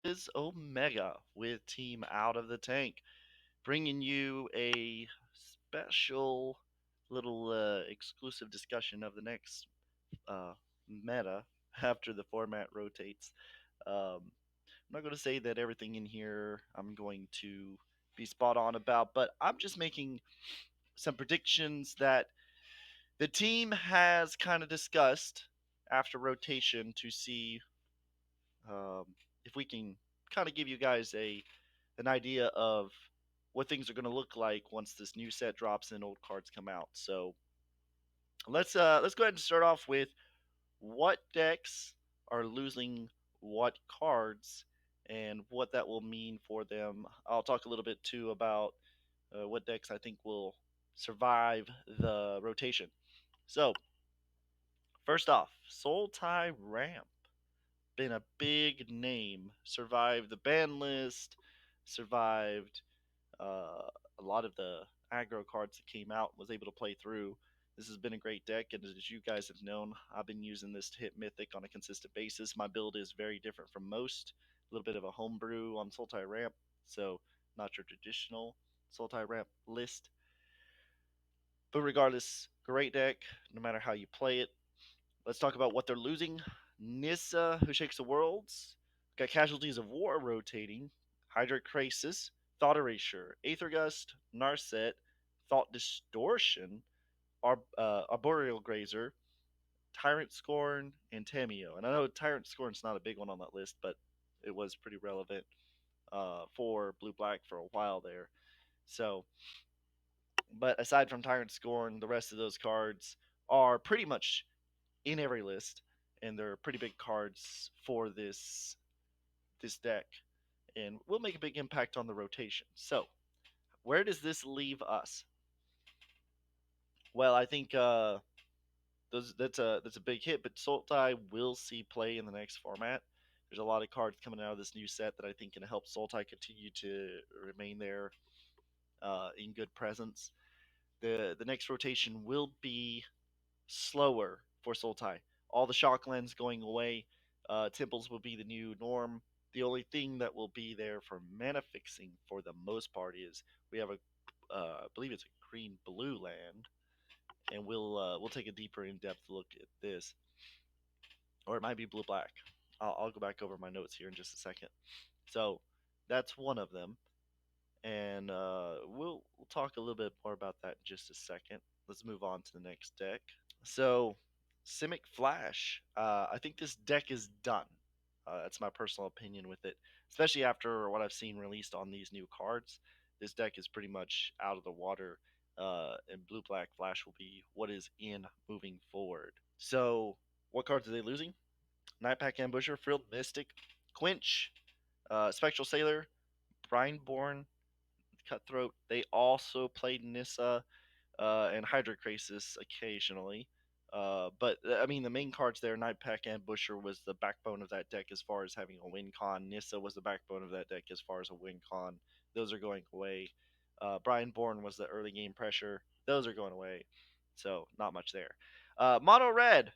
is Omega with Team Out of the Tank, bringing you a special little exclusive discussion of the next uh, meta after the format rotates. I'm not going to say that everything in here I'm going to be spot on about, but I'm just making some predictions that the team has kind of discussed after rotation to see um, if we can kind of give you guys a an idea of what things are going to look like once this new set drops and old cards come out. So let's go ahead and start off with what decks are losing what cards and what that will mean for them. I'll talk a little bit too about what decks I think will survive the rotation. So first off, Soul Tie Ramp, been a big name. Survived the ban list, survived uh, a lot of the aggro cards that came out, was able to play through. This has been a great deck, and as you guys have known, I've been using this to hit Mythic on a consistent basis. My build is very different from most, a little bit of a homebrew on Sultai Ramp, so not your traditional Sultai Ramp list. But regardless, great deck, no matter how you play it. Let's talk about what they're losing. Nissa, who shakes the worlds, got Casualties of War rotating, Hydra Krasis, Thought Erasure, Aether Gust, Narset, Thought Distortion, Arboreal Grazer, Tyrant Scorn, and Tamio. And I know Tyrant Scorn's not a big one on that list, but it was pretty relevant for Blue Black for a while there. So, but aside from Tyrant Scorn, the rest of those cards are pretty much in every list, and they're pretty big cards for this deck, and will make a big impact on the rotation. So, where does this leave us? Well, I think that's a big hit, but Sultai will see play in the next format. There's a lot of cards coming out of this new set that I think can help Sultai continue to remain there in good presence. The next rotation will be slower for Sultai. All the shock lens going away. Temples will be the new norm. The only thing that will be there for mana fixing for the most part is we have I believe it's a green blue land, and we'll take a deeper in depth look at this, or it might be blue black. I'll go back over my notes here in just a second. So that's one of them, and we'll talk a little bit more about that in just a second. Let's move on to the next deck. So, Simic Flash. I think this deck is done. That's my personal opinion with it, especially after what I've seen released on these new cards. This deck is pretty much out of the water, and Blue Black Flash will be what is in moving forward. So, what cards are they losing? Nightpack Ambusher, Frilled Mystic, Quench, Spectral Sailor, Brineborn, Cutthroat. They also played Nissa and Hydra Krasis occasionally. But I mean, the main cards there, Nightpack and Busher was the backbone of that deck as far as having a win con. Nissa was the backbone of that deck as far as a win con. Those are going away. Brian Bourne was the early game pressure. Those are going away. So not much there. Mono Red.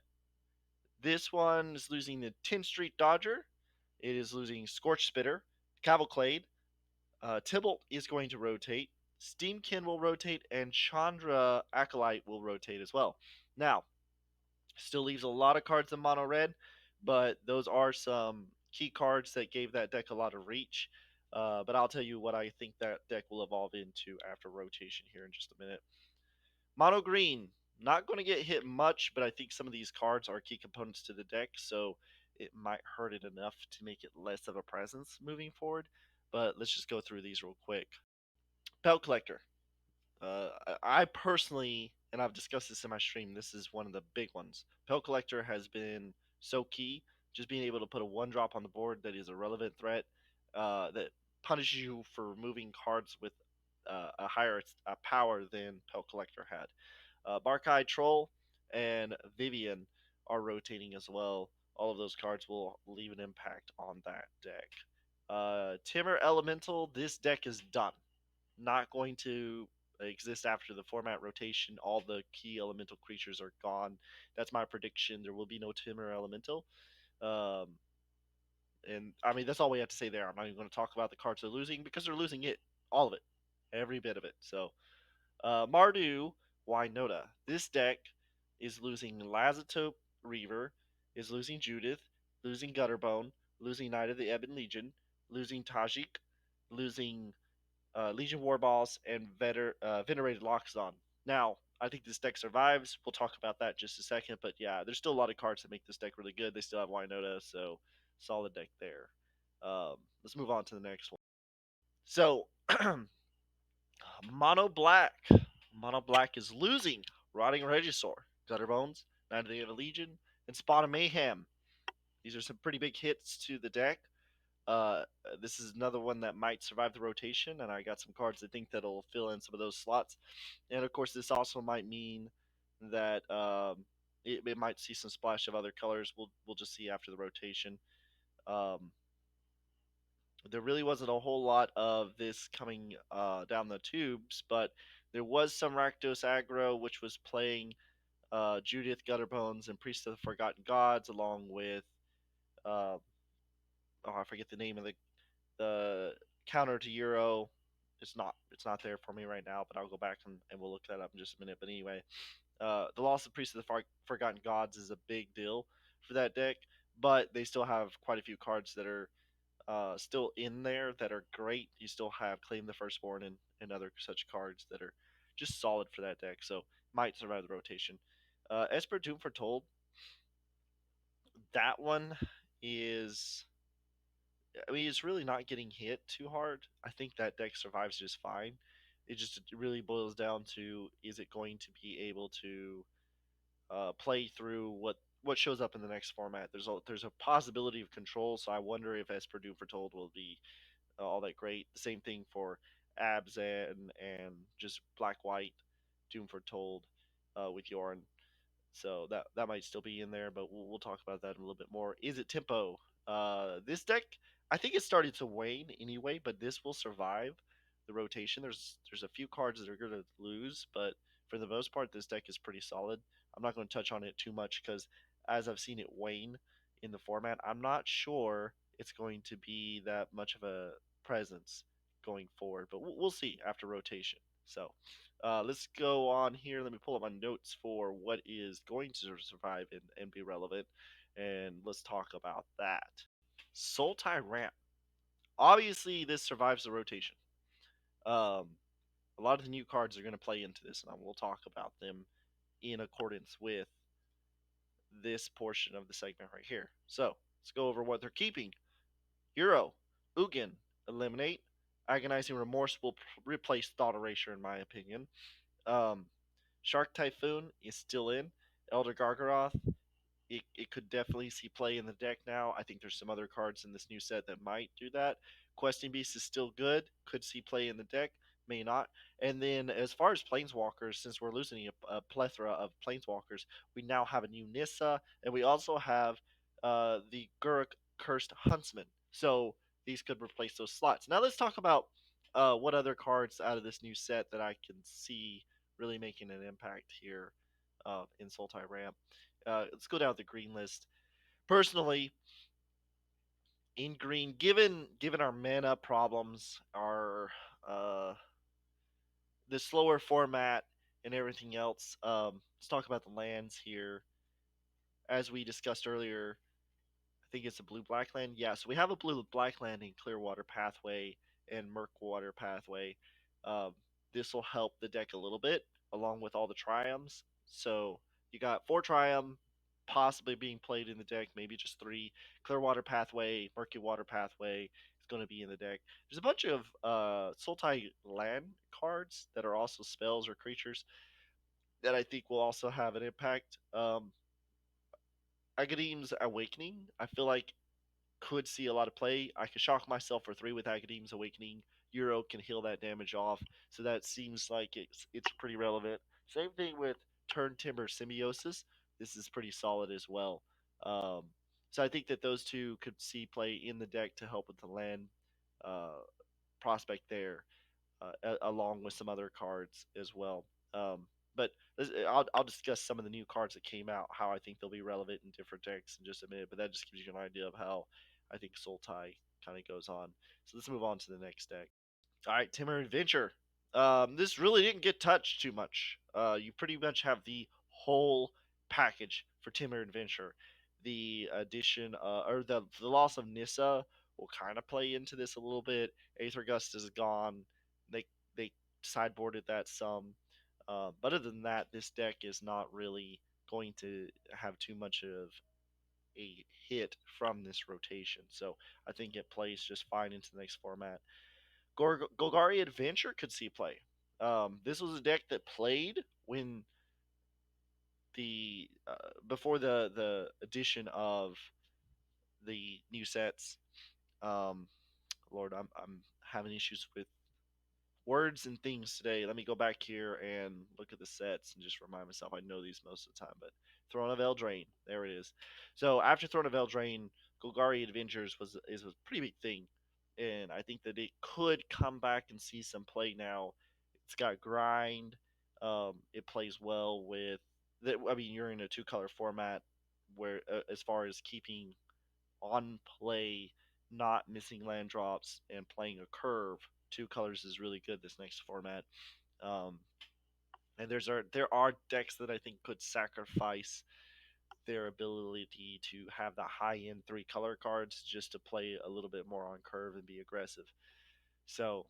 This one is losing the 10th Street Dodger. It is losing Scorch Spitter, Cavalcade. Tybalt is going to rotate. Steamkin will rotate, and Chandra Acolyte will rotate as well. Now, still leaves a lot of cards in mono red, but those are some key cards that gave that deck a lot of reach. But I'll tell you what I think that deck will evolve into after rotation here in just a minute. Mono green, not going to get hit much, but I think some of these cards are key components to the deck, so it might hurt it enough to make it less of a presence moving forward. But let's just go through these real quick. Pelt Collector. I personally, and I've discussed this in my stream, this is one of the big ones. Pelt Collector has been so key. Just being able to put a one drop on the board that is a relevant threat that punishes you for moving cards with a higher power than Pelt Collector had. Barkai Troll and Vivian are rotating as well. All of those cards will leave an impact on that deck. Timur Elemental, this deck is done. Not going to exist after the format rotation. All the key elemental creatures are gone. That's my prediction. There will be no Timur Elemental. Um, And I mean, that's all we have to say there. I'm not even going to talk about the cards they're losing because they're losing it, all of it, every bit of it. So, Mardu Wynota. This deck is losing Lazatope Reaver, is losing Judith, losing Gutterbone, losing Knight of the Ebon Legion, losing Tajik, losing Legion Warballs, and Venerated Loxodon. Now, I think this deck survives. We'll talk about that in just a second. But yeah, there's still a lot of cards that make this deck really good. They still have Wynota, so solid deck there. Let's move on to the next one. So, Mono Black. Mono Black is losing Rotting Regisaur, Gutterbones, Knight of the Legion, and Spawn of Mayhem. These are some pretty big hits to the deck. Uh, this is another one that might survive the rotation, and I got some cards I think that'll fill in some of those slots. And of course, this also might mean that it might see some splash of other colors. We'll just see after the rotation. Um, there really wasn't a whole lot of this coming down the tubes, but there was some Rakdos Aggro, which was playing Judith, Gutterbones, and Priest of the Forgotten Gods, along with uh, I forget the name of the counter to Euro. It's not there for me right now, but I'll go back and we'll look that up in just a minute. But anyway, the loss of Priest of the Forgotten Gods is a big deal for that deck, but they still have quite a few cards that are still in there that are great. You still have Claim the Firstborn and other such cards that are just solid for that deck, so might survive the rotation. Esper Doom Foretold, that one is, I mean, it's really not getting hit too hard. I think that deck survives just fine. It just really boils down to, is it going to be able to play through what shows up in the next format? There's a possibility of control, so I wonder if Esper Doom Foretold will be all that great. The same thing for Abs and just Black White Doom Foretold with Yorn. So that might still be in there, but we'll talk about that a little bit more. Is it tempo? This deck, I think it started to wane anyway, but this will survive the rotation. There's a few cards that are going to lose, but for the most part, this deck is pretty solid. I'm not going to touch on it too much because as I've seen it wane in the format, I'm not sure it's going to be that much of a presence going forward, but we'll see after rotation. So let's go on here. Let me pull up my notes for what is going to survive and be relevant, and let's talk about that. Sultai Ramp. Obviously, this survives the rotation. Um, a lot of the new cards are going to play into this, and I will talk about them in accordance with this portion of the segment right here. So let's go over what they're keeping. Euro, Ugin, Eliminate. Agonizing Remorse will replace Thought Erasure, in my opinion. Um, Shark Typhoon is still in. Elder Gargaroth, it could definitely see play in the deck now. I think there's some other cards in this new set that might do that. Questing Beast is still good. Could see play in the deck. May not. And then as far as Planeswalkers, since we're losing a plethora of Planeswalkers, we now have a new Nissa, and we also have the Guruk Cursed Huntsman. So these could replace those slots. Now let's talk about what other cards out of this new set that I can see really making an impact here in Sultai Ramp. Let's go down the green list. Personally, in green, given our mana problems, our uh, the slower format and everything else, let's talk about the lands here. As we discussed earlier, I think it's a blue black land. Yeah, so we have a blue black land in Clearwater Pathway and Murkwater Pathway. Um, this will help the deck a little bit, along with all the triumphs. So you got 4 triumph possibly being played in the deck, maybe just 3. Clearwater Pathway, Murky Water Pathway is going to be in the deck. There's a bunch of Sultai land cards that are also spells or creatures that I think will also have an impact. Agadem's Awakening, I feel like could see a lot of play. I could shock myself for 3 with Agadem's Awakening. Euro can heal that damage off, so that seems like it's pretty relevant. Same thing with Turn Timber Symbiosis. This is pretty solid as well. Um, so I think that those two could see play in the deck to help with the land uh, prospect there, along with some other cards as well. But I'll discuss some of the new cards that came out, how I think they'll be relevant in different decks in just a minute. But that just gives you an idea of how I think Sultai kind of goes on. So let's move on to the next deck. All right, Timber Adventure. This really didn't get touched too much. You pretty much have the whole package for Timber Adventure. The addition, or the loss of Nissa will kind of play into this a little bit. Aether Gust is gone. They sideboarded that some. But other than that, this deck is not really going to have too much of a hit from this rotation. So I think it plays just fine into the next format. Golgari Adventure could see play. This was a deck that played when the before the addition of the new sets. Um, Lord, I'm having issues with words and things today. Let me go back here and look at the sets and just remind myself I know these most of the time. But Throne of Eldraine, there it is. So after Throne of Eldraine, Golgari Adventures is a pretty big thing, and I think that it could come back and see some play now. It's got grind. It plays well with. I mean, you're in a two-color format where, as far as keeping on play, not missing land drops, and playing a curve. Two colors is really good this next format. Um, and there are decks that I think could sacrifice their ability to have the high end three color cards just to play a little bit more on curve and be aggressive. So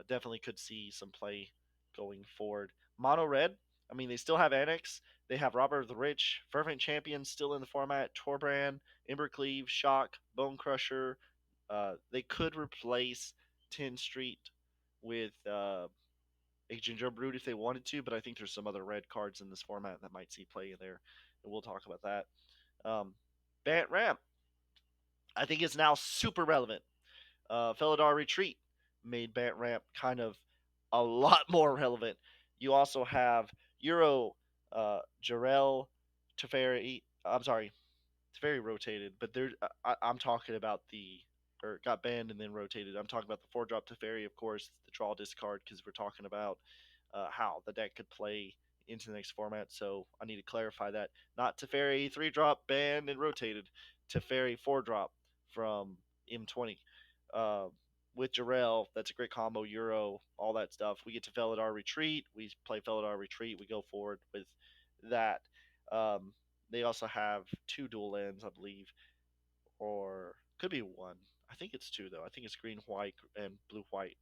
definitely could see some play going forward. Mono red, I mean, they still have Annex. They have Robert of the Rich, Fervent Champion still in the format, Torbrand, Embercleave, Shock, Bone Crusher. They could replace 10 Street with a Ginger Brood if they wanted to, but I think there's some other red cards in this format that might see play in there, and we'll talk about that. Bant Ramp, I think is now super relevant. Felidar Retreat made Bant Ramp kind of a lot more relevant. You also have Euro, Jarell, Teferi. I'm sorry, Teferi rotated, but I'm talking about the or got banned and then rotated. I'm talking about the 4-drop Teferi, of course, the draw discard because we're talking about how the deck could play into the next format. So I need to clarify that. Not Teferi 3-drop banned and rotated. Teferi 4-drop from M20. Uh, with Jarell, that's a great combo. Euro, all that stuff. We get to Felidar Retreat. We play Felidar Retreat. We go forward with that. Um, they also have two dual lands, I believe, or could be one. I think it's two though. I think it's green, white, and blue, white.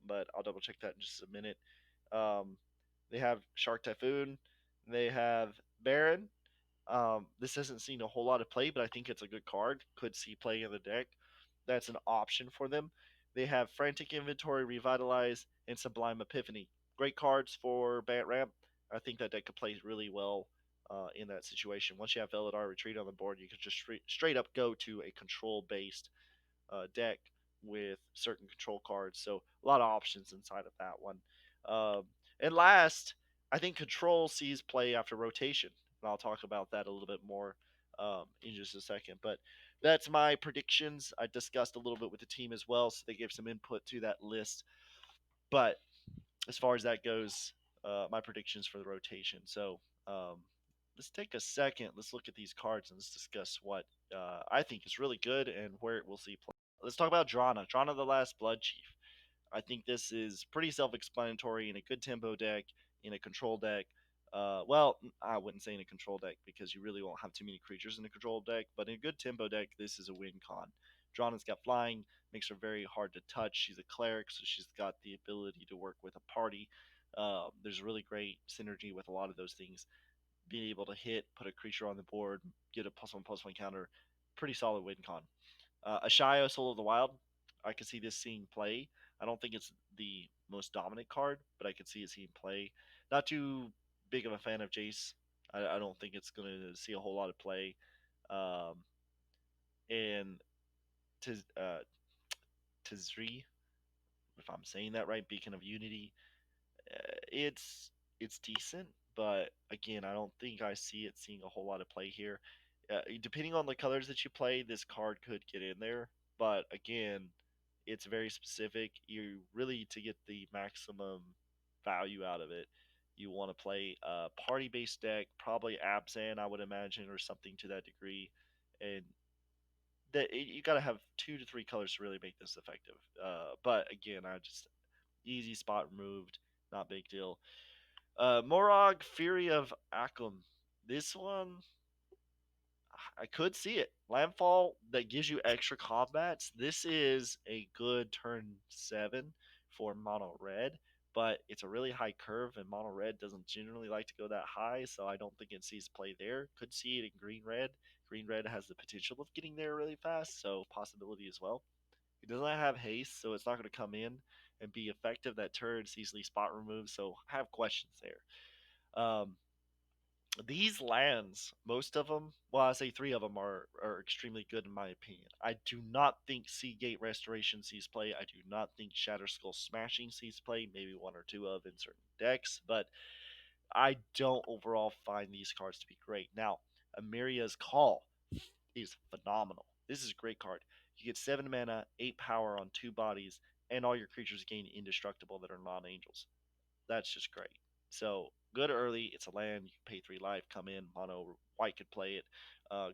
But I'll double check that in just a minute. Um, they have Shark Typhoon. They have Baron. This hasn't seen a whole lot of play, but I think it's a good card. Could see play in the deck. That's an option for them. They have Frantic Inventory, Revitalize, and Sublime Epiphany. Great cards for Bant Ramp. I think that deck could play really well in that situation. Once you have Veladar Retreat on the board, you can just straight up go to a control based deck with certain control cards. So a lot of options inside of that one. Um, and last, I think control sees play after rotation, and I'll talk about that a little bit more in just a second. But that's my predictions. I discussed a little bit with the team as well, so they gave some input to that list. But as far as that goes, my predictions for the rotation. So let's take a second. Let's look at these cards and let's discuss what I think is really good and where it will see play. Let's talk about Drana. Drana, the Last Blood Chief. I think this is pretty self-explanatory in a good tempo deck, in a control deck. Well, I wouldn't say in a control deck because you really won't have too many creatures in a control deck, but in a good tempo deck, this is a win con. Drana's got flying, makes her very hard to touch. She's a cleric, so she's got the ability to work with a party. There's really great synergy with a lot of those things. Being able to hit, put a creature on the board, get a +1/+1 counter, pretty solid win con. Ashayo, Soul of the Wild, I could see this seeing play. I don't think it's the most dominant card, but I could see it seeing play. Not too big of a fan of Jace. I don't think it's going to see a whole lot of play. Um, and Tizri, if I'm saying that right, Beacon of Unity, it's decent, but again, I don't think I see it seeing a whole lot of play here. Depending on the colors that you play, this card could get in there, but again, it's very specific. You really, to get the maximum value out of it, you want to play a party-based deck, probably Abzan, I would imagine, or something to that degree, and that you got to have 2 to 3 colors to really make this effective. But again, I just easy spot removed, not big deal. Morog, Fury of Akum. This one, I could see it. Landfall that gives you extra combats. This is a good turn 7 for mono red, but it's a really high curve, and mono red doesn't generally like to go that high, so I don't think it sees play there. Could see it in green red. Green red has the potential of getting there really fast, so possibility as well. It does not have haste, so it's not going to come in and be effective that turn. It's easily spot removed, so I have questions there. These lands, most of them, well, I say 3 of them are extremely good in my opinion. I do not think Seagate Restoration sees play. I do not think Shatter Skull Smashing sees play. Maybe 1 or 2 of in certain decks, but I don't overall find these cards to be great. Now, Ameria's Call is phenomenal. This is a great card. You get 7 mana, 8 power on 2 bodies, and all your creatures gain indestructible that are non-angels. That's just great. So good early. It's a land. You can pay 3 life, come in. Mono white could play it.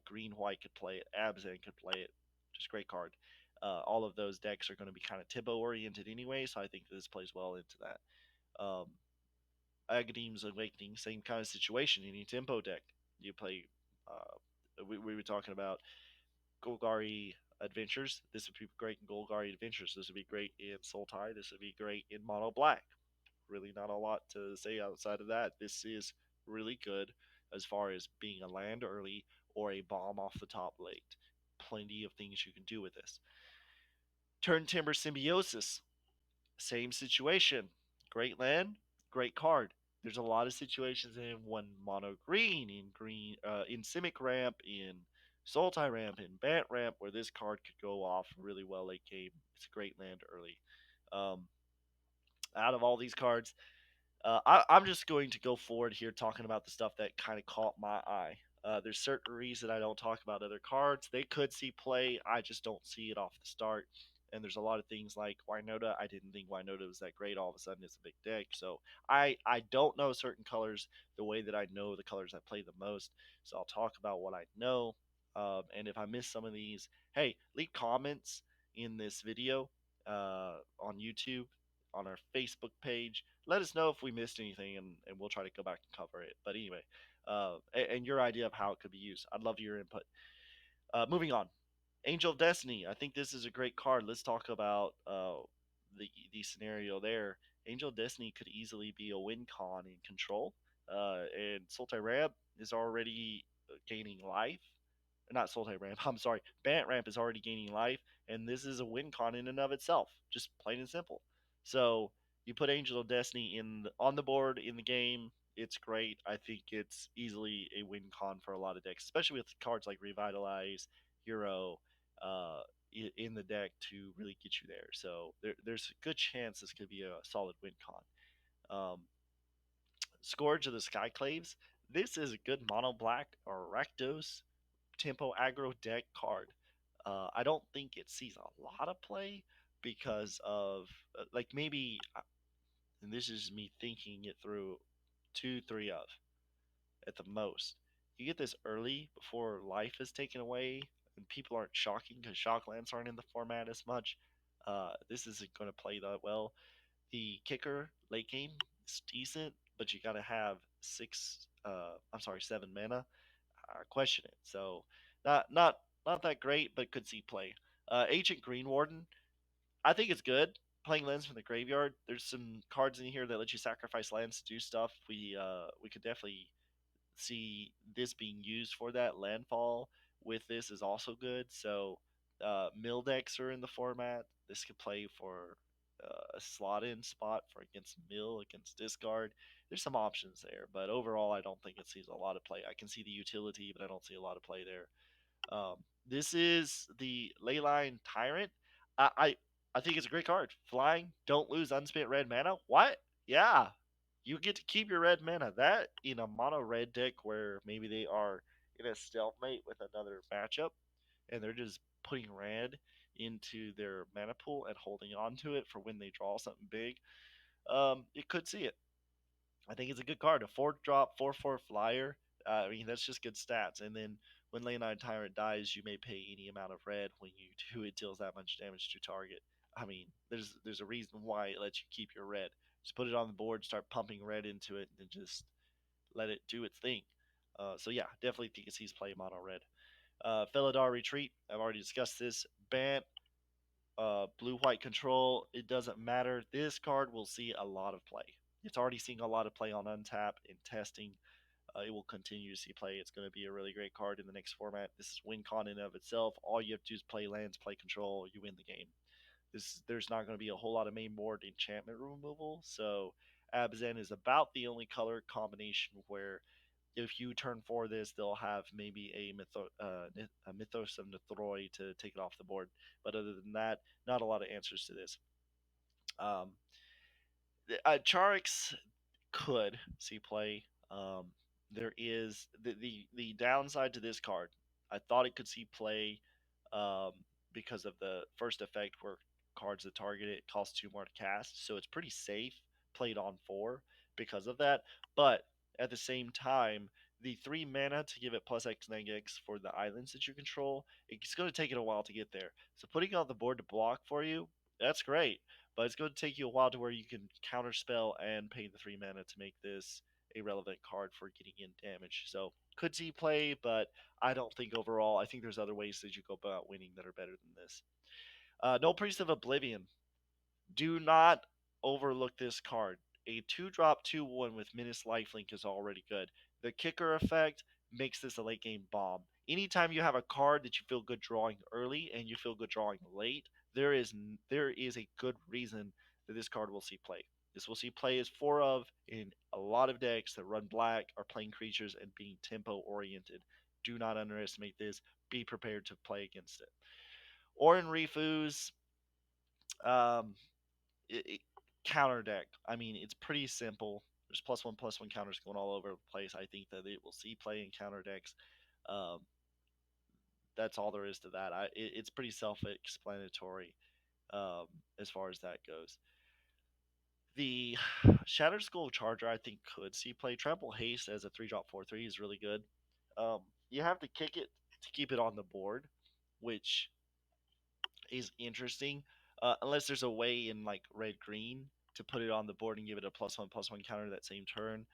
Green white could play it. Abzan could play it. Just great card. All of those decks are going to be kind of Tibbo oriented anyway, so I think this plays well into that. Agadem's Awakening, same kind of situation. Any tempo deck, you play. We were talking about Golgari Adventures. This would be great in Golgari Adventures. This would be great in Sultai. This would be great in Mono Black. Really not a lot to say outside of that. This is really good as far as being a land early or a bomb off the top late. Plenty of things you can do with this. Turn Timber Symbiosis, same situation. Great land, great card. There's a lot of situations in one mono green, in Simic Ramp, in Sultai Ramp, in Bant Ramp, where this card could go off really well late game. It's a great land early. Um, Out of all these cards, I'm just going to go forward here talking about the stuff that kind of caught my eye. There's certain reasons I don't talk about other cards. They could see play. I just don't see it off the start. And there's a lot of things like Wynota. I didn't think Wynota was that great. All of a sudden, it's a big deck. So I don't know certain colors the way that I know the colors I play the most. So I'll talk about what I know. And if I miss some of these, hey, leave comments in this video on YouTube, on our Facebook page. Let us know if we missed anything, and we'll try to go back and cover it. But anyway, and your idea of how it could be used. I'd love your input. Moving on. Angel of Destiny. I think this is a great card. Let's talk about the scenario there. Angel of Destiny could easily be a win con in control. And Sultai Ramp is already gaining life. Not Sultai Ramp, I'm sorry. Bant Ramp is already gaining life, and this is a win con in and of itself. Just plain and simple. So you put Angel of Destiny on the board in the game. It's great. I think it's easily a win con for a lot of decks, especially with cards like Revitalize, Hero, in the deck to really get you there. So there's a good chance this could be a solid win con. Scourge of the Skyclaves. This is a good mono black or Rakdos tempo aggro deck card. I don't think it sees a lot of play because of like maybe, and this is me thinking it through, 2, 3 of at the most. You get this early before life is taken away, and people aren't shocking because shock lands aren't in the format as much. This isn't going to play that well. The kicker late game is decent, but you got to have 7 mana. I question it. So not that great, but could see play. Ancient Green Warden, I think it's good. Playing lands from the graveyard. There's some cards in here that let you sacrifice lands to do stuff. We could definitely see this being used for that. Landfall with this is also good. So mill decks are in the format. This could play for a slot in spot for against mill, against discard. There's some options there, but overall, I don't think it sees a lot of play. I can see the utility, but I don't see a lot of play there. Um, this is the Leyline Tyrant. I, I I think it's a great card. Flying, don't lose unspent red mana. What? Yeah, you get to keep your red mana. That in a mono red deck where maybe they are in a stalemate with another matchup and they're just putting red into their mana pool and holding on to it for when they draw something big. It could see it. I think it's a good card. A 4 drop, 4/4 flyer. I mean, that's just good stats. And then when Leyline Tyrant dies, you may pay any amount of red. When you do, it deals that much damage to target. I mean, there's a reason why it lets you keep your red. Just put it on the board, start pumping red into it, and just let it do its thing. So yeah, definitely think it sees play mono red. Felidar Retreat. I've already discussed this. Bant, blue white control. It doesn't matter. This card will see a lot of play. It's already seeing a lot of play on Untap in testing. It will continue to see play. It's going to be a really great card in the next format. This is win con in and of itself. All you have to do is play lands, play control, you win the game. There's not going to be a whole lot of main board enchantment removal. So Abzan is about the only color combination where if you turn for this, they'll have maybe a Mythos of Nethroi to take it off the board. But other than that, not a lot of answers to this. Um, Charax could see play. There is the downside to this card. I thought it could see play um, because of the first effect where cards that target it cost 2 more to cast, so it's pretty safe played on 4 because of that. But at the same time, the 3 mana to give it plus X neg X for the islands that you control, it's going to take it a while to get there. So putting it on the board to block for you, that's great, but it's going to take you a while to where you can counterspell and pay the 3 mana to make this a relevant card for getting in damage. So could see play, but I don't think overall. I think there's other ways that you go about winning that are better than this. No Priest of Oblivion. Do not overlook this card. A 2-drop 2/1 with Menace Lifelink is already good. The kicker effect makes this a late game bomb. Anytime you have a card that you feel good drawing early and you feel good drawing late, there is a good reason that this card will see play. This will see play as 4 of in a lot of decks that run black, are playing creatures, and being tempo oriented. Do not underestimate this. Be prepared to play against it. Orin Refuse, um, it counter deck. I mean, it's pretty simple. There's +1/+1 counters going all over the place. I think that it will see play in counter decks. Um, that's all there is to that. It's pretty self-explanatory as far as that goes. The Shattered Skull Charger, I think, could see play. Trample Haste as a 3-drop 4/3 is really good. You have to kick it to keep it on the board, which is interesting. Unless there's a way in like red green to put it on the board and give it a +1/+1 counter that same turn.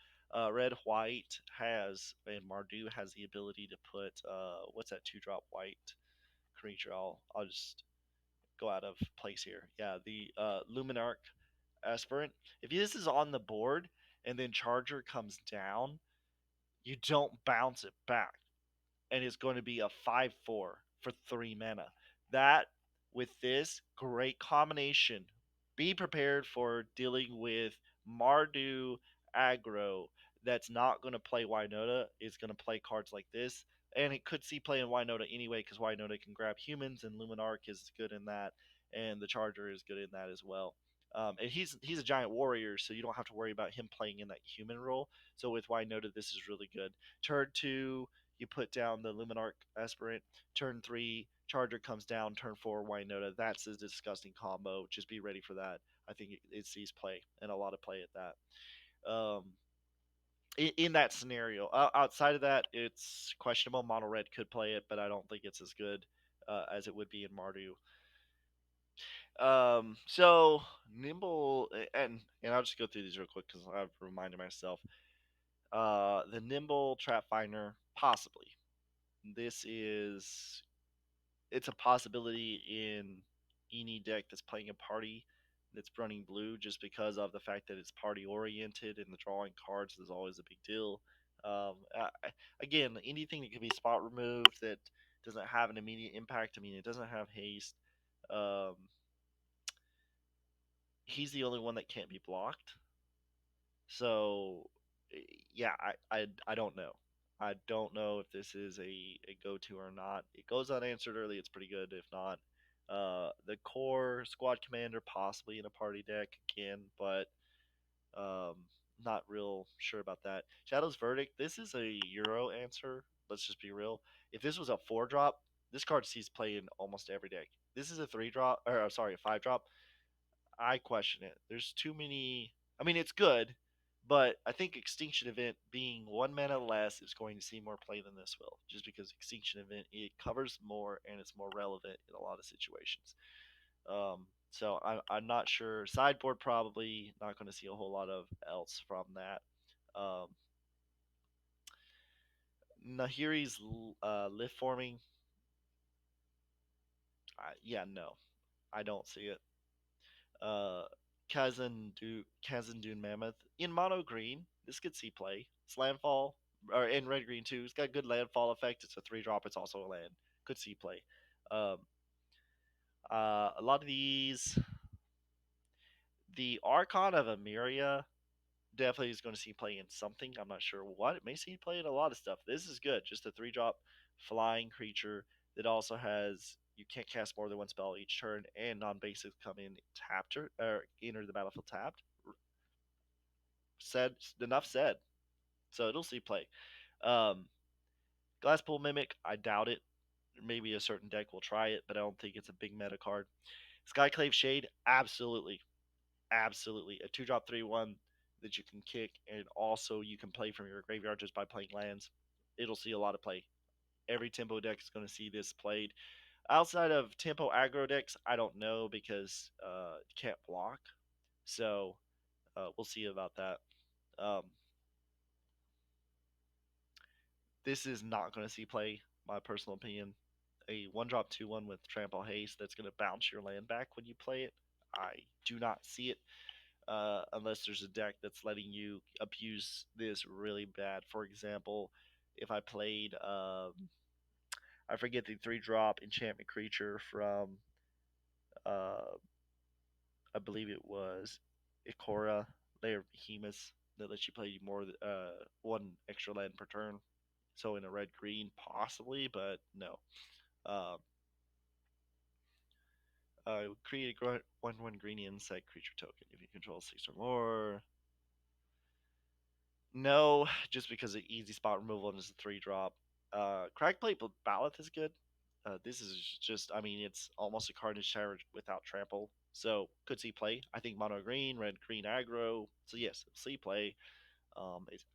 Red white has and Mardu has the ability to put what's that 2-drop white creature? I'll just go out of place here. Yeah, the Luminarch Aspirant. If this is on the board and then Charger comes down, you don't bounce it back, and it's going to be a 5/4 for 3 mana. That, with this, great combination. Be prepared for dealing with Mardu aggro that's not going to play Wynota. It's going to play cards like this. And it could see play in Wynota anyway because Wynota can grab humans, and Luminarch is good in that, and the Charger is good in that as well. And he's a giant warrior, so you don't have to worry about him playing in that human role. So with Wynota, this is really good. Turn 2, you put down the Luminarch Aspirant. Turn 3, Charger comes down. Turn 4, Wynota. That's a disgusting combo. Just be ready for that. I think it sees play and a lot of play at that. In that scenario, outside of that, it's questionable. Mono Red could play it, but I don't think it's as good as it would be in Mardu. So Nimble and I'll just go through these real quick because I've reminded myself. The Nimble Trap Finder, possibly. This is it's a possibility in any deck that's playing a party that's running blue, just because of the fact that it's party oriented and the drawing cards is always a big deal. Again, anything that can be spot removed that doesn't have an immediate impact. I mean, it doesn't have haste. Um, he's the only one that can't be blocked. So, yeah, I don't know. I don't know if this is a go to or not. It goes unanswered early. It's pretty good. If not, the core squad commander possibly in a party deck again, but um, not real sure about that. Shadow's Verdict. This is a Euro answer. Let's just be real. If this was a 4-drop, this card sees play in almost every deck. This is a 3-drop, or sorry, a 5-drop. I question it. There's too many. I mean, it's good, But I think Extinction Event being 1 mana less is going to see more play than this will, just because Extinction Event it covers more and it's more relevant in a lot of situations. So I'm not sure. Sideboard probably not going to see a whole lot of else from that. Um, Nahiri's lift forming, yeah, no, I don't see it. Uh, Kazan Dune Mammoth in mono green. This could see play. It's landfall, or in red green too. It's got good landfall effect. It's a 3 drop. It's also a land. Could see play. Um, a lot of these, the Archon of Ameria definitely is going to see play in something. I'm not sure what. It may see play in a lot of stuff. This is good. Just a 3 drop flying creature that also has you can't cast more than one spell each turn, and non-basics come in tapped or enter the battlefield tapped. Said enough said. So it'll see play. Um, Glasspool Mimic, I doubt it. Maybe a certain deck will try it, but I don't think it's a big meta card. Skyclave Shade, absolutely, absolutely a 2 drop 3/1 that you can kick, and also you can play from your graveyard just by playing lands. It'll see a lot of play. Every tempo deck is going to see this played. Outside of tempo aggro decks, I don't know because it can't block. So we'll see about that. Um, this is not going to see play, my personal opinion. A 1 drop 2/1 with Trample Haste that's going to bounce your land back when you play it. I do not see it unless there's a deck that's letting you abuse this really bad. For example, if I played, I forget the 3 drop enchantment creature from, uh, I believe it was Ikora, Layer of Behemoths, that lets you play more one extra land per turn. So in a red green, possibly, but no. Um, create a 1/1 green insect creature token if you control 6 or more. No, just because of easy spot removal and it's a 3 drop. Crackplate Baloth is good. This is just, I mean, it's almost a Carnage Tyrant without trample. So could see play. I think mono green, red green aggro. So yes, see play.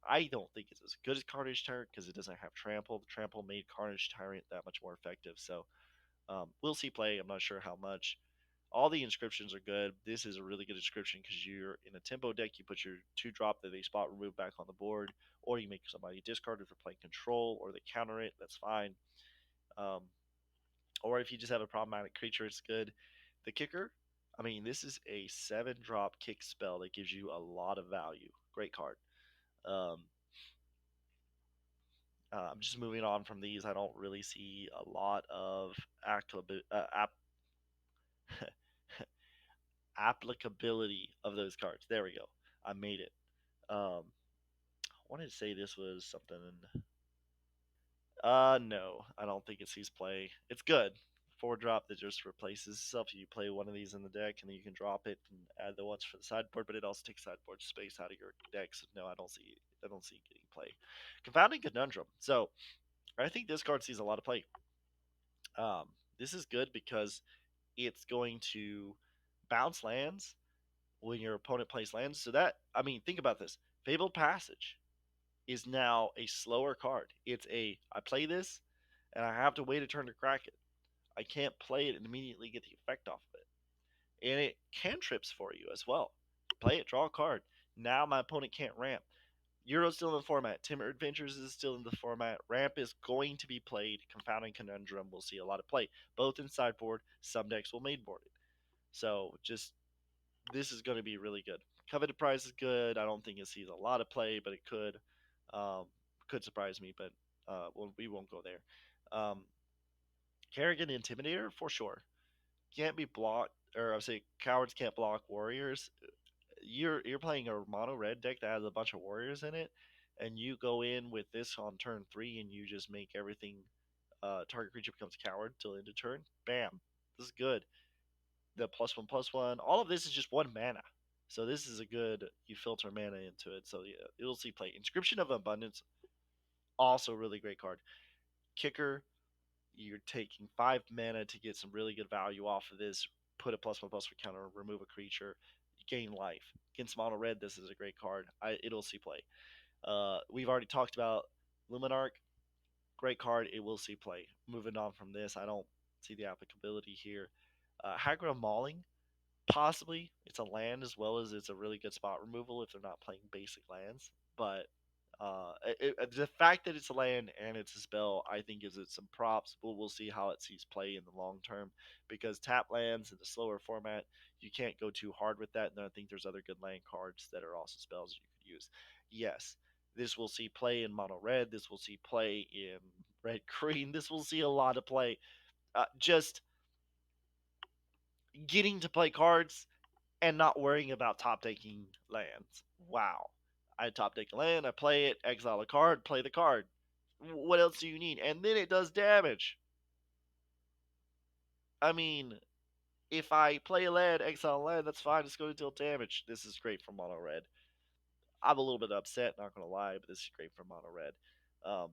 I don't think it's as good as Carnage Tyrant because it doesn't have trample. The trample made Carnage Tyrant that much more effective. So we'll see play. I'm not sure how much. All the inscriptions are good. This is a really good inscription because you're in a tempo deck. You put your 2 drop that they spot remove back on the board, or you make somebody discard it for playing control, or they counter it. That's fine. Um, or if you just have a problematic creature, it's good. The kicker, I mean, this is a 7 drop kick spell that gives you a lot of value. Great card. Um, I'm just moving on from these. I don't really see a lot of applicability of those cards. There we go. I made it. Um, I wanted to say this was something. No, I don't think it sees play. It's good. 4 drop that just replaces stuff. You play one of these in the deck, and then you can drop it and add the ones for the sideboard. But it also takes sideboard space out of your deck. So no, I don't see. I don't see it getting play. Confounding Conundrum. So I think this card sees a lot of play. Um, this is good because it's going to bounce lands when your opponent plays lands. So that, I mean, think about this. Fabled Passage is now a slower card. It's a I play this and I have to wait a turn to crack it. I can't play it and immediately get the effect off of it. And it cantrips for you as well. Play it, draw a card. Now my opponent can't ramp. Euro's still in the format. Timber Adventures is still in the format. Ramp is going to be played. Confounding Conundrum will see a lot of play, both in sideboard. Some decks will mainboard it. So just this is going to be really good. Coveted Prize is good. I don't think it sees a lot of play, but it could. Could surprise me, but we won't go there. Kerrigan Intimidator for sure can't be blocked, or I say cowards can't block warriors. You're playing a mono red deck that has a bunch of warriors in it, and you go in with this on turn 3, and you just make everything target creature becomes coward till end of turn. Bam, this is good. The +1/+1. All of this is just 1 mana. So this is a good, you filter mana into it. So yeah, it'll see play. Inscription of Abundance, also really great card. Kicker, you're taking 5 mana to get some really good value off of this. Put a +1/+1 counter, remove a creature. gain life. Against mono red, this is a great card. It'll see play. We've already talked about Luminarch. Great card. It will see play. Moving on from this, I don't see the applicability here. Hagra Mauling, possibly. It's a land as well as it's a really good spot removal if they're not playing basic lands. But the fact that it's a land and it's a spell, I think, gives it some props. But we'll see how it sees play in the long term because tap lands in the slower format, you can't go too hard with that. And I think there's other good land cards that are also spells you could use. Yes, this will see play in mono red. This will see play in red green. This will see a lot of play. Just getting to play cards and not worrying about top decking lands. Wow. I top deck a land, I play it, exile a card, play the card. What else do you need? And then it does damage. I mean, if I play a land, exile a land, that's fine. It's going to deal damage. This is great for mono red. I'm a little bit upset, not gonna lie, but this is great for mono red. Um,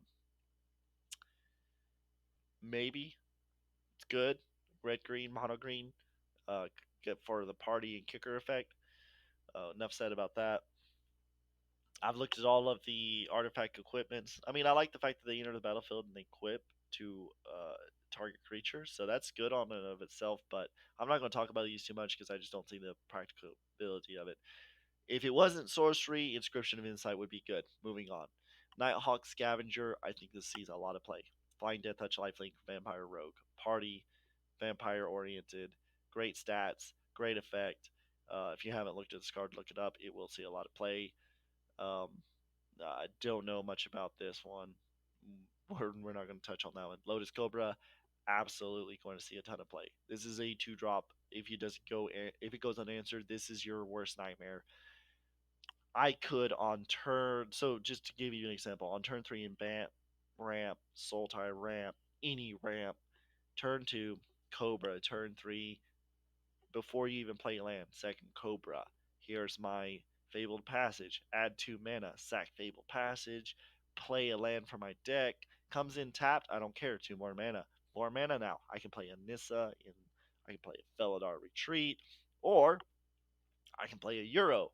maybe it's good. Red green, mono green, get for the party and kicker effect. Enough said about that. I've looked at all of the artifact equipments. I mean, I like the fact that they enter the battlefield and they equip to target creatures, so that's good on and of itself. But I'm not going to talk about these too much because I just don't see the practicability of it. If it wasn't sorcery, Inscription of Insight would be good. Moving on. Nighthawk Scavenger, I think this sees a lot of play. Flying Death Touch, Lifelink, Vampire Rogue. Party, Vampire oriented. Great stats, great effect. If you haven't looked at this card, look it up. It will see a lot of play. Um, I don't know much about this one. We're not going to touch on that one. Lotus Cobra, absolutely going to see a ton of play. This is a 2-drop. If it goes unanswered, this is your worst nightmare. I could on turn. So just to give you an example, on turn 3 in Bant, ramp, Sultai ramp, any ramp. Turn 2, Cobra. Turn 3, before you even play land, second Cobra. Here's my Fabled Passage. Add 2 mana. Sack Fabled Passage. Play a land for my deck. Comes in tapped. I don't care. 2 more mana. More mana now. I can play a Nissa. I can play a Felidar Retreat. Or I can play a Euro.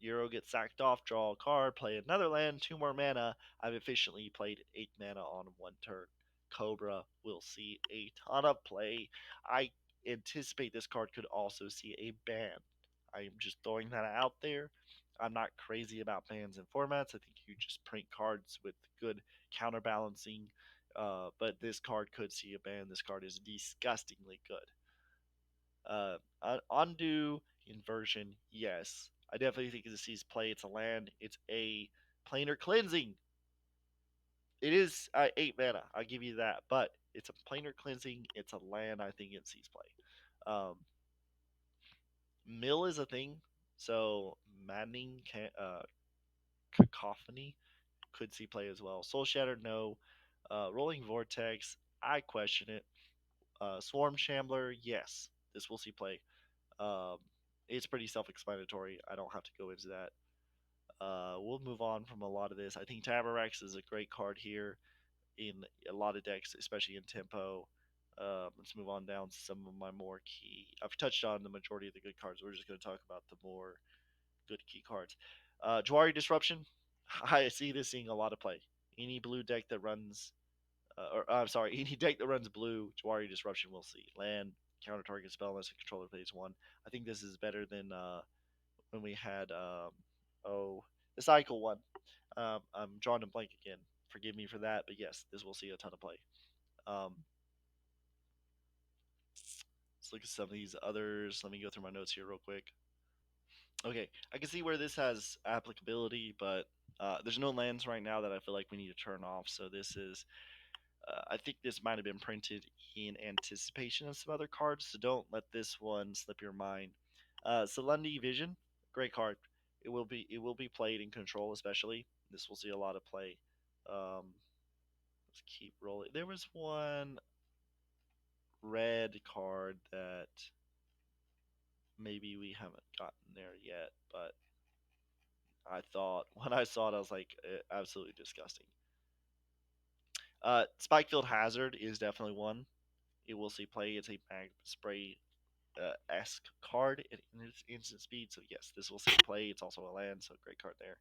Euro gets sacked off, draw a card, play another land, 2 more mana. I've efficiently played 8 mana on 1 turn. Cobra will see a ton of play. I anticipate this card could also see a ban. I am just throwing that out there. I'm not crazy about bans and formats. I think you just print cards with good counterbalancing. But this card could see a ban. This card is disgustingly good. Undo inversion, yes. I definitely think this sees play. It's a land. It's a planar cleansing. It is 8 mana. I'll give you that. But it's a planar cleansing. It's a land. I think it sees play. Mill is a thing. So maddening cacophony could see play as well. Soul Shatter, no. Rolling Vortex, I question it. Swarm Shambler, yes. This will see play. Um, it's pretty self-explanatory. I don't have to go into that. We'll move on from a lot of this. I think Tabarex is a great card here in a lot of decks, especially in tempo. Let's move on down to some of my more key. I've touched on the majority of the good cards. We're just going to talk about the more good key cards. Jwari Disruption. I see this seeing a lot of play. Any blue deck that runs, I'm sorry, any deck that runs blue, Jwari Disruption will see. Land, counter target spell unless a controller plays one. I think this is better than when we had the cycle one. I'm drawing a blank again. Forgive me for that, but yes, this will see a ton of play. Um, let's look at some of these others. Let me go through my notes here real quick. Okay, I can see where this has applicability, but there's no lands right now that I feel like we need to turn off. So this is, I think this might have been printed in anticipation of some other cards. So don't let this one slip your mind. Selendi Vision, great card. It will be played in control, especially. This will see a lot of play. Let's keep rolling. There was one red card that maybe we haven't gotten there yet, but I thought when I saw it, I was like, absolutely disgusting. Spikefield Hazard is definitely one. It will see play. It's a mag spray esque card in its instant speed. So yes, this will see play. It's also a land, so great card there.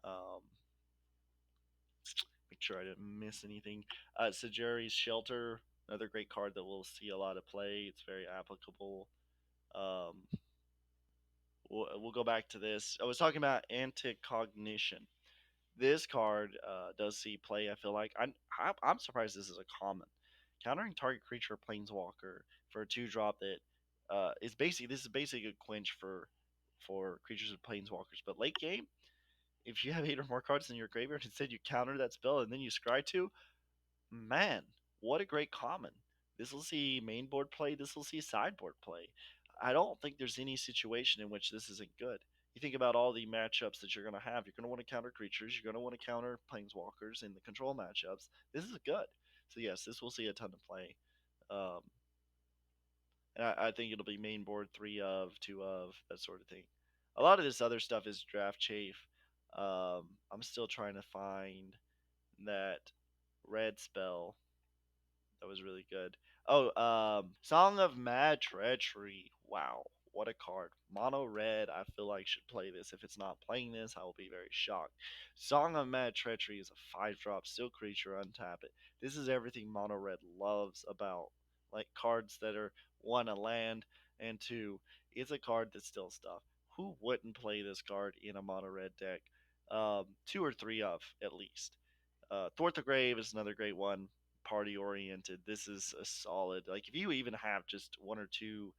Um, make sure I didn't miss anything. Sajari's Shelter, another great card that will see a lot of play. It's very applicable. Um, we'll go back to this. I was talking about Anticognition. This card does see play. I feel like I'm surprised this is a common. Countering target creature or planeswalker for a 2 drop that is basically this is basically a quench for creatures and planeswalkers. But late game, if you have 8 or more cards in your graveyard, instead you counter that spell and then you scry 2, man, what a great common. This will see main board play. This will see sideboard play. I don't think there's any situation in which this isn't good. You think about all the matchups that you're going to have. You're going to want to counter creatures. You're going to want to counter planeswalkers in the control matchups. This is good. So yes, this will see a ton of play. Um, and I think it'll be main board 3 of, 2 of, that sort of thing. A lot of this other stuff is draft chafe. I'm still trying to find that red spell that was really good. Oh, Song of Mad Treachery. Wow, what a card. Mono red, I feel like should play this. If it's not playing this, I will be very shocked. Song of Mad Treachery is a 5 drop still creature, untap it. This is everything mono red loves about like cards that are 1 a land and 2 it's a card that steals stuff. Who wouldn't play this card in a mono red deck? 2 or 3 of at least. Thwart the Grave is another great one. Party oriented. This is a solid. Like if you even have just 1 or 2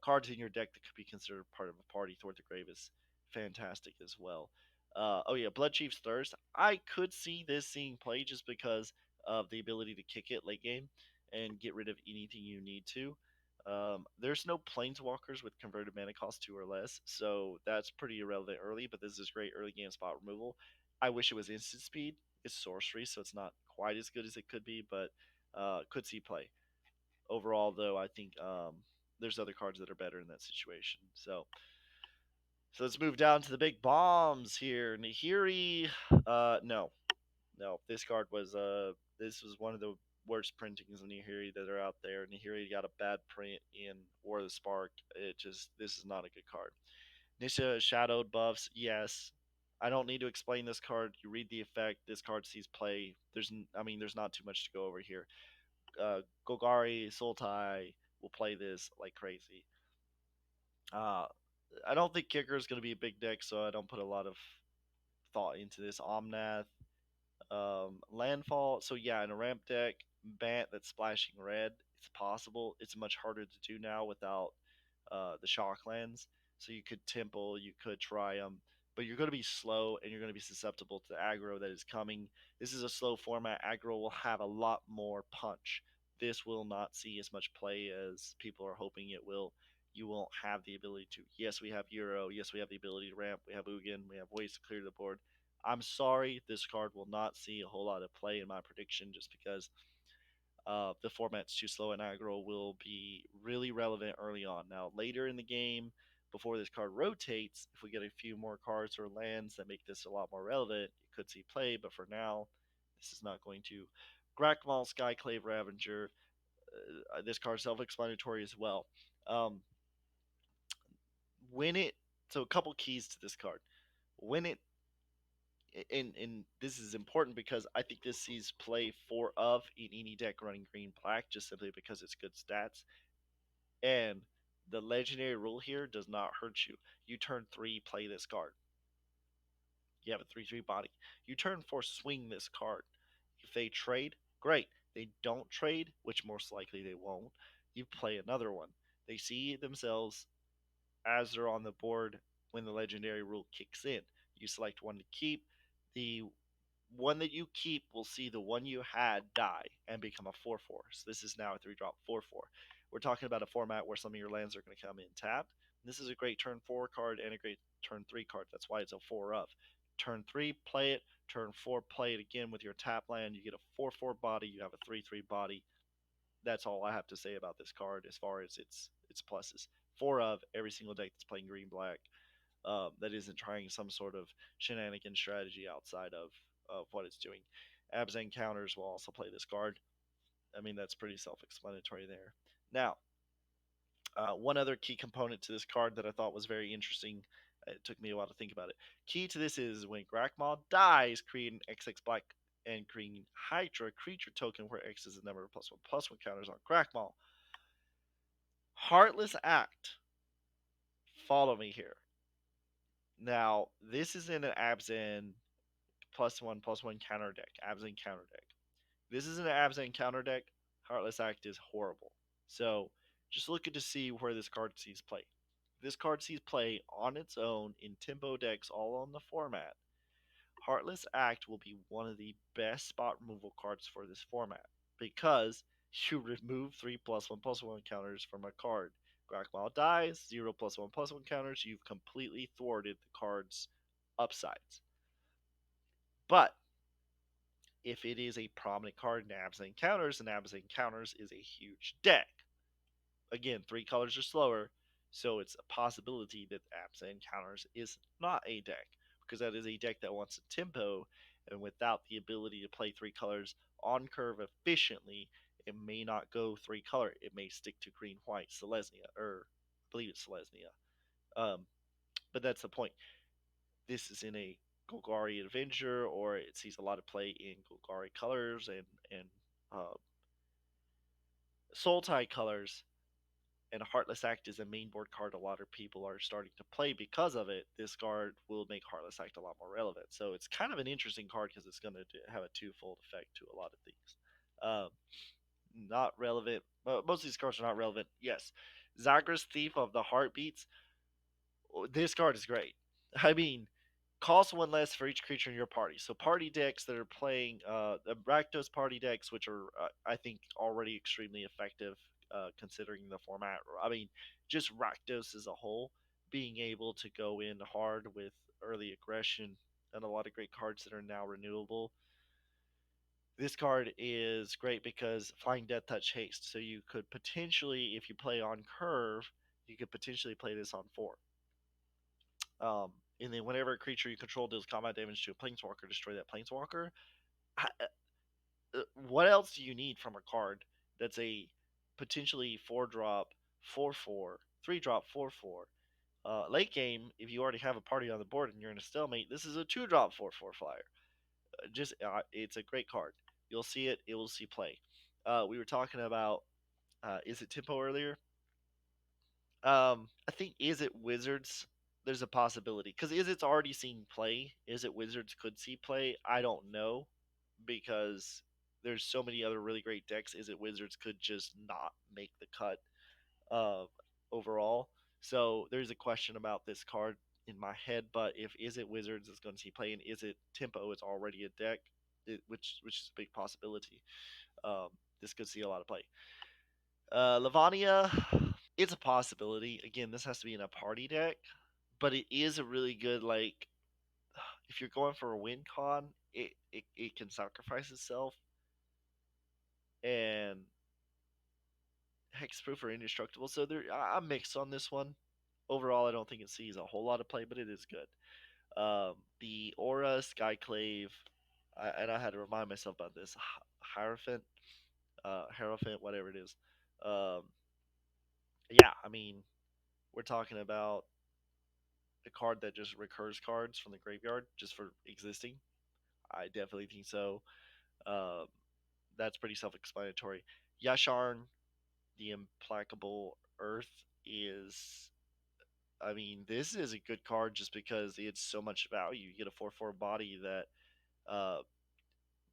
cards in your deck that could be considered part of a party, Thwart the Grave is fantastic as well. Oh yeah, Blood Chief's Thirst. I could see this seeing play just because of the ability to kick it late game and get rid of anything you need to. There's no planeswalkers with converted mana cost 2 or less, so that's pretty irrelevant early. But this is great early game spot removal. I wish it was instant speed. It's sorcery, so it's not quite as good as it could be, but could see play. Overall, though, I think there's other cards that are better in that situation. So let's move down to the big bombs here. Nahiri, no, no. This was one of the worst printings of Nahiri that are out there. Nahiri got a bad print in War of the Spark. This is not a good card. Nisha shadowed buffs, yes. I don't need to explain this card. You read the effect. This card sees play. There's not too much to go over here. Golgari, Sultai will play this like crazy. Uh, I don't think Kicker is going to be a big deck, so I don't put a lot of thought into this. Omnath, Landfall. So yeah, in a ramp deck, Bant that's splashing red, it's possible. It's much harder to do now without the shock lands. So you could Temple, you could try them, but you're going to be slow and you're going to be susceptible to the aggro that is coming. This is a slow format. Aggro will have a lot more punch. This will not see as much play as people are hoping it will. You won't have the ability to. Yes, we have Euro. Yes, we have the ability to ramp. We have Ugin. We have ways to clear the board. I'm sorry, this card will not see a whole lot of play in my prediction just because the format's too slow and aggro will be really relevant early on. Now, later in the game, before this card rotates, if we get a few more cards or lands that make this a lot more relevant, you could see play, but for now, this is not going to. Grakmal, Skyclave, Ravager, this card's self-explanatory as well. Um, when it, so a couple keys to this card. When it and this is important because I think this sees play 4 of in any deck running green black just simply because it's good stats. And the legendary rule here does not hurt you. You turn 3, play this card. You have a 3/3 body. You turn 4, swing this card. If they trade, great. They don't trade, which most likely they won't. You play another one. They see themselves as they're on the board when the legendary rule kicks in. You select one to keep. The one that you keep will see the one you had die and become a 4/4. So this is now a 3 drop 4/4. We're talking about a format where some of your lands are going to come in tapped. This is a great turn 4 card and a great turn 3 card. That's why it's a 4 of. Turn 3, play it. Turn 4, play it again with your tap land. You get a 4/4 body. You have a 3/3 body. That's all I have to say about this card as far as its pluses. 4 of every single deck that's playing green black that isn't trying some sort of shenanigan strategy outside of what it's doing. Abs and counters will also play this card. I mean, that's pretty self explanatory there. Now, One other key component to this card that I thought was very interesting. It took me a while to think about it. Key to this is when Grakmaw dies, create an XX black and green Hydra creature token where X is the number of +1/+1 counters on Grakmaw. Heartless Act. Follow me here. Now, this is in an Abzan +1/+1 counter deck. Abzan counter deck. This is an Abzan counter deck. Heartless Act is horrible. So just looking to see where this card sees play. This card sees play on its own in Timbo decks all on the format. Heartless Act will be one of the best spot removal cards for this format because you remove 3+1/+1 counters from a card. Grakmaw dies, 0+1/+1 counters, you've completely thwarted the card's upsides. But if it is a prominent card in Abs and Counters, and Abs and Counters is a huge deck. Again, 3 colors are slower, so it's a possibility that Abs and Counters is not a deck, because that is a deck that wants a tempo, and without the ability to play 3 colors on curve efficiently, it may not go 3 color. It may stick to green, white, Selesnya, or I believe it's Selesnya. But that's the point. This is in a Golgari Avenger, or it sees a lot of play in Golgari colors and uh, Sultai colors. And Heartless Act is a main board card a lot of people are starting to play because of it. This card will make Heartless Act a lot more relevant. So it's kind of an interesting card because it's going to have a twofold effect to a lot of things. Um, not relevant. Most of these cards are not relevant. Yes, Zagra's Thief of the Heartbeats. This card is great. I mean, cost 1 less for each creature in your party. So party decks that are playing the Rakdos party decks, which are I think already extremely effective considering the format. I mean, just Rakdos as a whole, being able to go in hard with early aggression and a lot of great cards that are now renewable. This card is great because Flying Death Touch Haste. So you could potentially, if you play on curve, you could potentially play this on 4. Um, and then whenever a creature you control deals combat damage to a planeswalker, destroy that planeswalker. What else do you need from a card that's a potentially 4-drop, 4/4, 3-drop, 4/4? Late game, if you already have a party on the board and you're in a stalemate, this is a 2-drop, 4/4 flyer. It's a great card. You'll see it. It will see play. We were talking about is it tempo earlier? I think is it Wizards? There's a possibility because is it's already seen play. Is it Wizards could see play? I don't know because there's so many other really great decks. Is it Wizards could just not make the cut uh, overall. So there's a question about this card in my head. But if is it Wizards is going to see play and is it Tempo? It's already a deck, which is a big possibility. Um, this could see a lot of play. Lavania, it's a possibility. Again, this has to be in a party deck, but it is a really good like if you're going for a win con, it can sacrifice itself and hexproof or indestructible. So I'm mixed on this one. Overall, I don't think it sees a whole lot of play, but it is good. The Aura Skyclave, and I had to remind myself about this. Hierophant, Hierophant, whatever it is. Um, yeah, I mean, we're talking about a card that just recurs cards from the graveyard just for existing. I definitely think so. Um, that's pretty self-explanatory. Yasharn, the Implacable Earth is. I mean, this is a good card just because it's so much value. You get a 4/4 body that uh,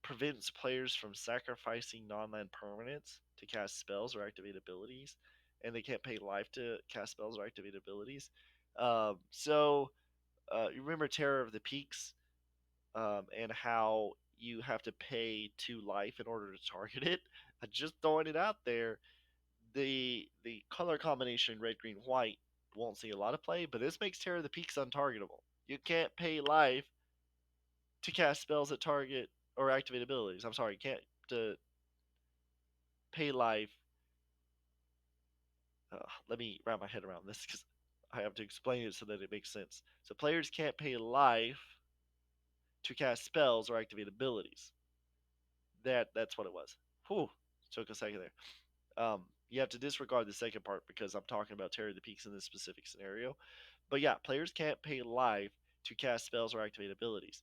prevents players from sacrificing non-land permanents to cast spells or activate abilities, and they can't pay life to cast spells or activate abilities. You remember Terror of the Peaks and how you have to pay 2 life in order to target it. Just throwing it out there. The color combination red, green, white won't see a lot of play, but this makes Terror of the Peaks untargetable. You can't pay life to cast spells that target or activate abilities. I'm sorry, you can't to pay life. Let me wrap my head around this because I have to explain it so that it makes sense. So players can't pay life to cast spells or activate abilities. That's what it was. Whew, took a second there. You have to disregard the second part because I'm talking about Terror of the Peaks in this specific scenario. But yeah, players can't pay life to cast spells or activate abilities.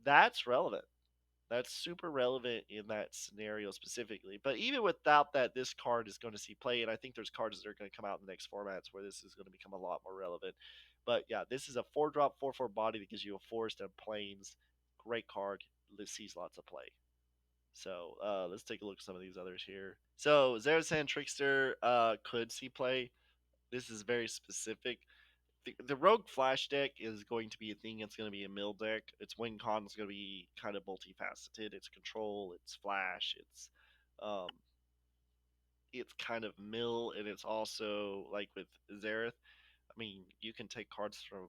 That's relevant. That's super relevant in that scenario specifically. But even without that, this card is going to see play, and I think there's cards that are going to come out in the next formats where this is going to become a lot more relevant. But yeah, this is a 4-drop, 4/4 body that gives you a forest and plains. Great card. This sees lots of play. So let's take a look at some of these others here. So Zarazan Trickster could see play. This is very specific. The Rogue Flash deck is going to be a thing. It's going to be a mill deck. Its win con is going to be kind of multifaceted. It's control, it's flash, um, it's kind of mill, and it's also like with Zareth. I mean, you can take cards from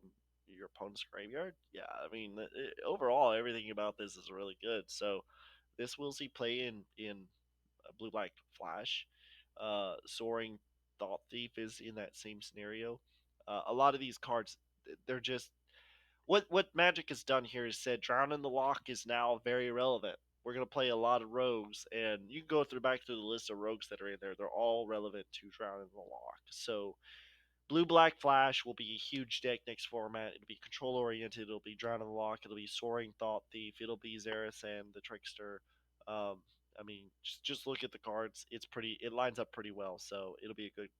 your opponent's graveyard. Yeah, I mean, overall, everything about this is really good. So this will see play in blue black flash. Soaring Thought Thief is in that same scenario. A lot of these cards, they're just what Magic has done here is said Drown in the Loch is now very relevant. We're gonna play a lot of rogues, and you can go back through the list of rogues that are in there. They're all relevant to Drown in the Loch. So Blue Black Flash will be a huge deck next format. It'll be control oriented. It'll be Drown in the Loch. It'll be Soaring Thought Thief. It'll be Zarazan the Trickster. Um, I mean, just look at the cards. It's pretty. It lines up pretty well. So it'll be a good.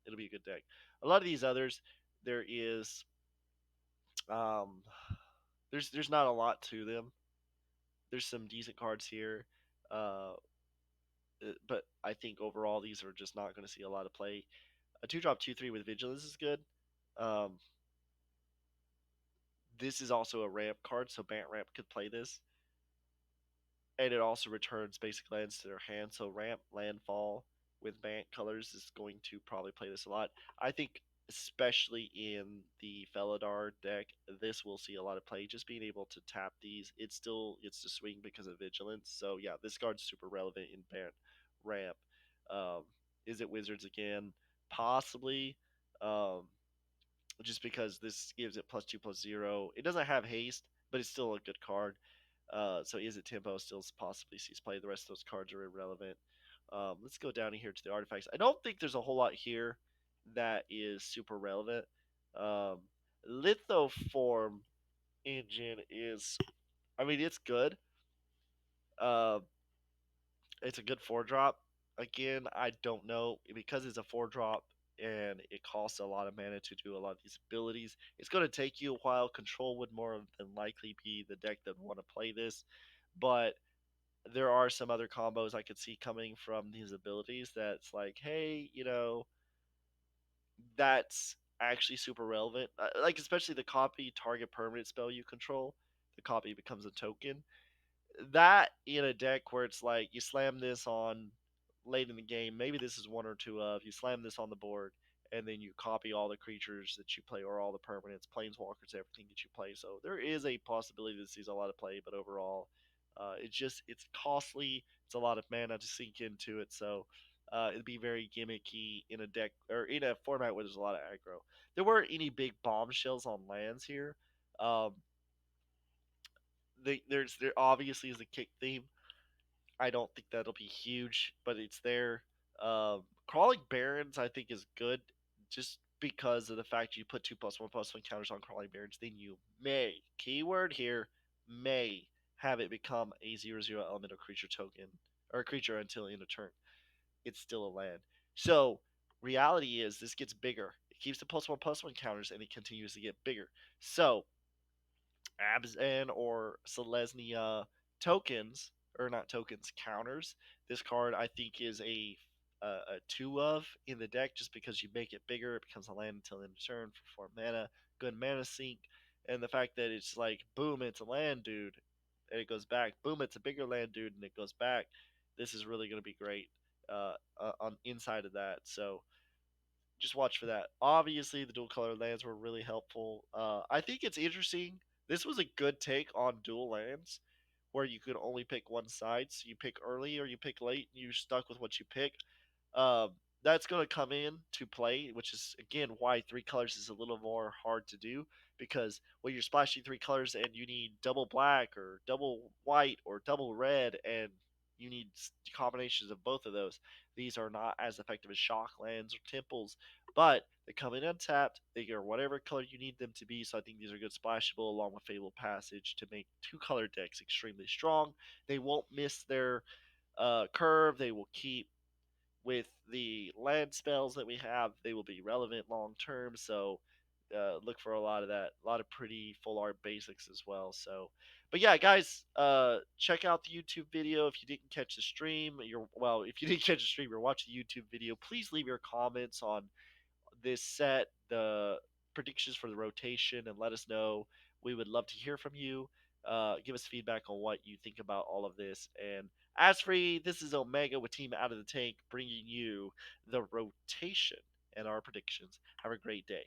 It'll be a good deck. A lot of these others, there is. Um, there's not a lot to them. There's some decent cards here. Uh, but I think overall these are just not going to see a lot of play. A 2-drop 2/3 with Vigilance is good. Um, this is also a ramp card, so Bant Ramp could play this. And it also returns basic lands to their hand, so Ramp, Landfall with Bant colors is going to probably play this a lot. I think especially in the Felidar deck, this will see a lot of play. Just being able to tap these, it still gets to swing because of Vigilance. So yeah, this card's super relevant in Bant Ramp. Um, is it Wizards again? Possibly. Um, just because this gives it +2/+0. It doesn't have haste, but it's still a good card. So is it tempo? Still possibly sees play. The rest of those cards are irrelevant. Let's go down here to the artifacts. I don't think there's a whole lot here that is super relevant. Um, Lithoform engine is, I mean, it's good. Uh, it's a good 4-drop. Again, I don't know because it's a 4-drop and it costs a lot of mana to do a lot of these abilities. It's going to take you a while. Control would more than likely be the deck that would want to play this, but there are some other combos I could see coming from these abilities that's like, hey, that's actually super relevant. Like, especially the copy target permanent spell you control, the copy becomes a token. That in a deck where it's like you slam this on late in the game, maybe this is one or two of, you slam this on the board, and then you copy all the creatures that you play or all the permanents, planeswalkers, everything that you play. So there is a possibility that sees a lot of play, but overall, it's costly. It's a lot of mana to sink into it, so it'd be very gimmicky in a deck or in a format where there's a lot of aggro. There weren't any big bombshells on lands here. Um, there obviously is a kick theme. I don't think that'll be huge, but it's there. Crawling Barrens, I think, is good just because of the fact you put 2+1/+1 counters on Crawling Barrens. Then you may, keyword here, may have it become a 0/0 elemental creature token or a creature until end of turn. It's still a land. So, reality is this gets bigger. It keeps the +1/+1 counters and it continues to get bigger. So, Abzan or Selesnya tokens, or not tokens, counters. This card I think is a 2 of in the deck just because you make it bigger, it becomes a land until end of turn for 4 mana, good mana sink, and the fact that it's like, boom, it's a land, dude, and it goes back, boom, it's a bigger land, dude, and it goes back. This is really going to be great on inside of that. So just watch for that. Obviously, the dual color lands were really helpful. I think it's interesting. This was a good take on dual lands, where you could only pick one side. So you pick early or you pick late, and you're stuck with what you pick. Um, that's going to come in to play, which is again why 3 colors is a little more hard to do because when you're splashing 3 colors and you need double black or double white or double red, and You need combinations of both of those. These are not as effective as Shocklands or Temples, but they come in untapped. They are whatever color you need them to be. So I think these are good splashable along with Fabled Passage to make two color decks extremely strong. They won't miss their curve. They will keep with the land spells that we have. They will be relevant long term. So look for a lot of that, a lot of pretty full art basics as well. So, but yeah, guys, check out the YouTube video. If you didn't catch the stream, if you didn't catch the stream, you're watching the YouTube video. Please leave your comments on this set, the predictions for the rotation, and let us know. We would love to hear from you. Give us feedback on what you think about all of this. And as free, this is Omega with Team Out of the Tank bringing you the rotation and our predictions. Have a great day.